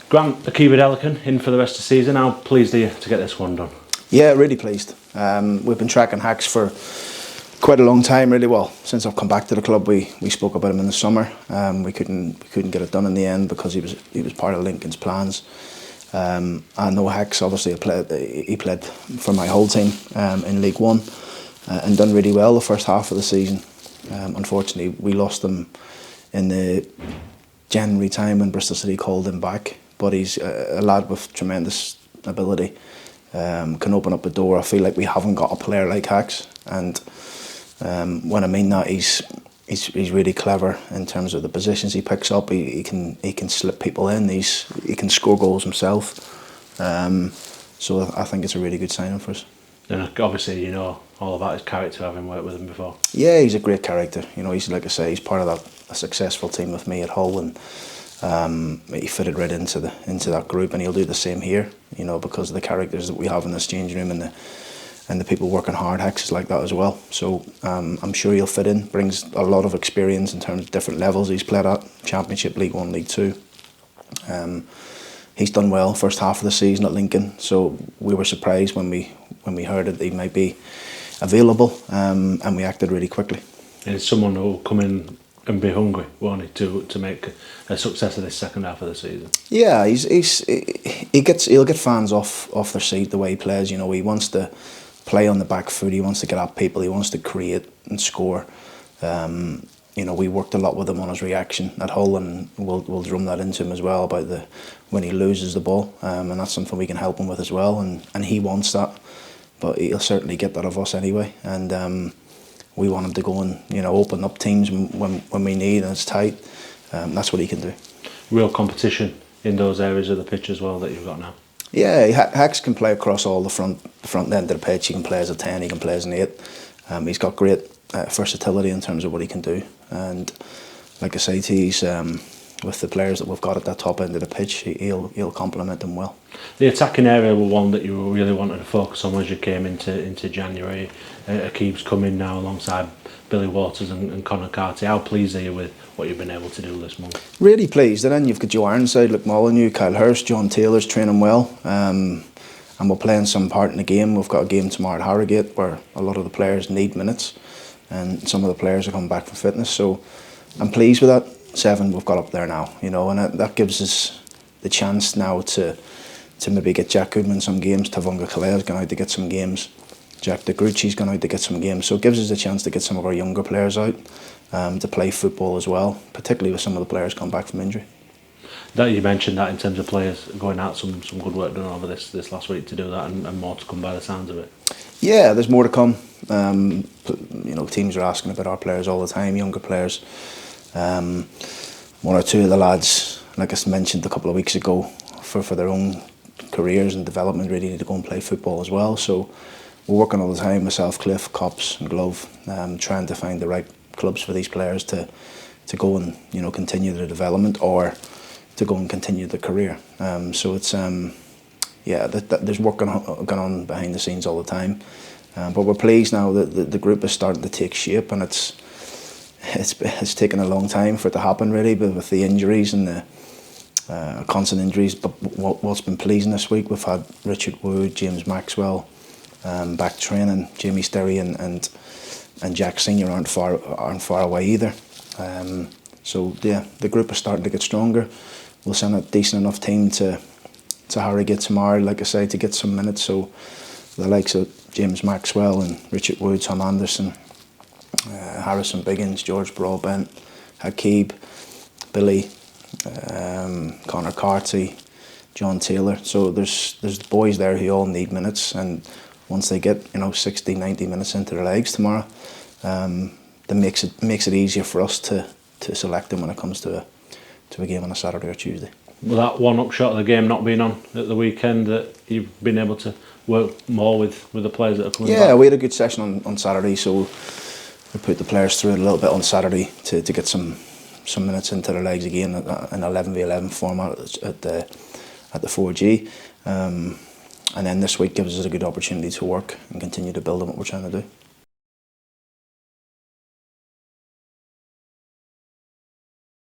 Grant, Hakeeb Adelakun in for the rest of the season. How pleased are you to get this one done? Yeah, really pleased. We've been tracking Hacks for quite a long time, really. Well, since I've come back to the club, we spoke about him in the summer. We couldn't get it done in the end because he was part of Lincoln's plans. I know Hacks obviously he played for my whole team in League One and done really well the first half of the season. Unfortunately, we lost him in the January time when Bristol City called him back. But he's a lad with tremendous ability. Can open up a door. I feel like we haven't got a player like Hacks, and when I mean that, he's really clever in terms of the positions he picks up. He can slip people in. He can score goals himself. So I think it's a really good signing for us. And obviously, you know all about his character, having worked with him before. Yeah, he's a great character. You know, he's, like I say, he's part of a successful team with me at Hull, and he fitted right into that group, and he'll do the same here. You know, because of the characters that we have in this changing room and the people working hard. Hacks is like that as well. So I'm sure he'll fit in. Brings a lot of experience in terms of different levels he's played at: Championship, League One, League Two. He's done well first half of the season at Lincoln, so we were surprised when we heard that he might be available, and we acted really quickly. And it's someone who will come in and be hungry, won't he, to make a success of this second half of the season? Yeah, he'll get fans off their seat the way he plays. You know, he wants to play on the back foot. He wants to get at people. He wants to create and score. You know, we worked a lot with him on his reaction at Hull, and we'll drum that into him as well about when he loses the ball, and that's something we can help him with as well. And he wants that, but he'll certainly get that of us anyway. And we want him to go and, you know, open up teams when we need and it's tight. That's what he can do. Real competition in those areas of the pitch as well that you've got now. Yeah, Hacks can play across all the front end of the pitch. He can play as a 10, he can play as an 8. He's got great versatility in terms of what he can do. And like I say to you, he's, with the players that we've got at that top end of the pitch, he'll complement them well. The attacking area was one that you really wanted to focus on as you came into January. Hakeeb's come in now alongside Billy Waters and Conor Carty. How pleased are you with what you've been able to do this month? Really pleased. And then you've got Joe Ironside, Luke Molyneux, Kyle Hurst, John Taylor's training well. And we're playing some part in the game. We've got a game tomorrow at Harrogate where a lot of the players need minutes, and some of the players are coming back from fitness. So I'm pleased with that. 7 we've got up there now, you know, and that gives us the chance now to maybe get Jack Goodman some games. Tavunga Kalea's gone out to get some games. Jack DeGrucci's gone out to get some games. So it gives us a chance to get some of our younger players out to play football as well, particularly with some of the players coming back from injury. That you mentioned that in terms of players going out, some good work done over this last week to do that, and more to come by the sounds of it. Yeah, there's more to come. You know, teams are asking about our players all the time, younger players. One or two of the lads, like I mentioned a couple of weeks ago, for their own careers and development, really need to go and play football as well. So we're working all the time, myself, Cliff, Cops and Glove, trying to find the right clubs for these players to go and, you know, continue their development or to go and continue their career. So it's yeah, there's work going on behind the scenes all the time, but we're pleased now that the group is starting to take shape, and it's taken a long time for it to happen, really, but with the injuries and the constant injuries. But what's been pleasing this week, we've had Richard Wood, James Maxwell back training, Jamie Sterry and Jack Senior aren't far away either. So yeah, the group is starting to get stronger. We'll send a decent enough team to Harrogate tomorrow, like I say, to get some minutes. So the likes of James Maxwell and Richard Wood, Tom Anderson, Harrison Biggins, George Broadbent, Hakeeb, Billy, Conor Carty, John Taylor. So there's boys there who all need minutes, and once they get, you know, 60, 90 minutes into their legs tomorrow, that makes it easier for us to select them when it comes to a game on a Saturday or Tuesday. Well, that one upshot of the game not being on at the weekend, that you've been able to work more with the players that are coming back? Yeah, we had a good session on Saturday, so we put the players through it a little bit on Saturday to get some minutes into their legs again in 11v11 format at the 4G. And then this week gives us a good opportunity to work and continue to build on what we're trying to do.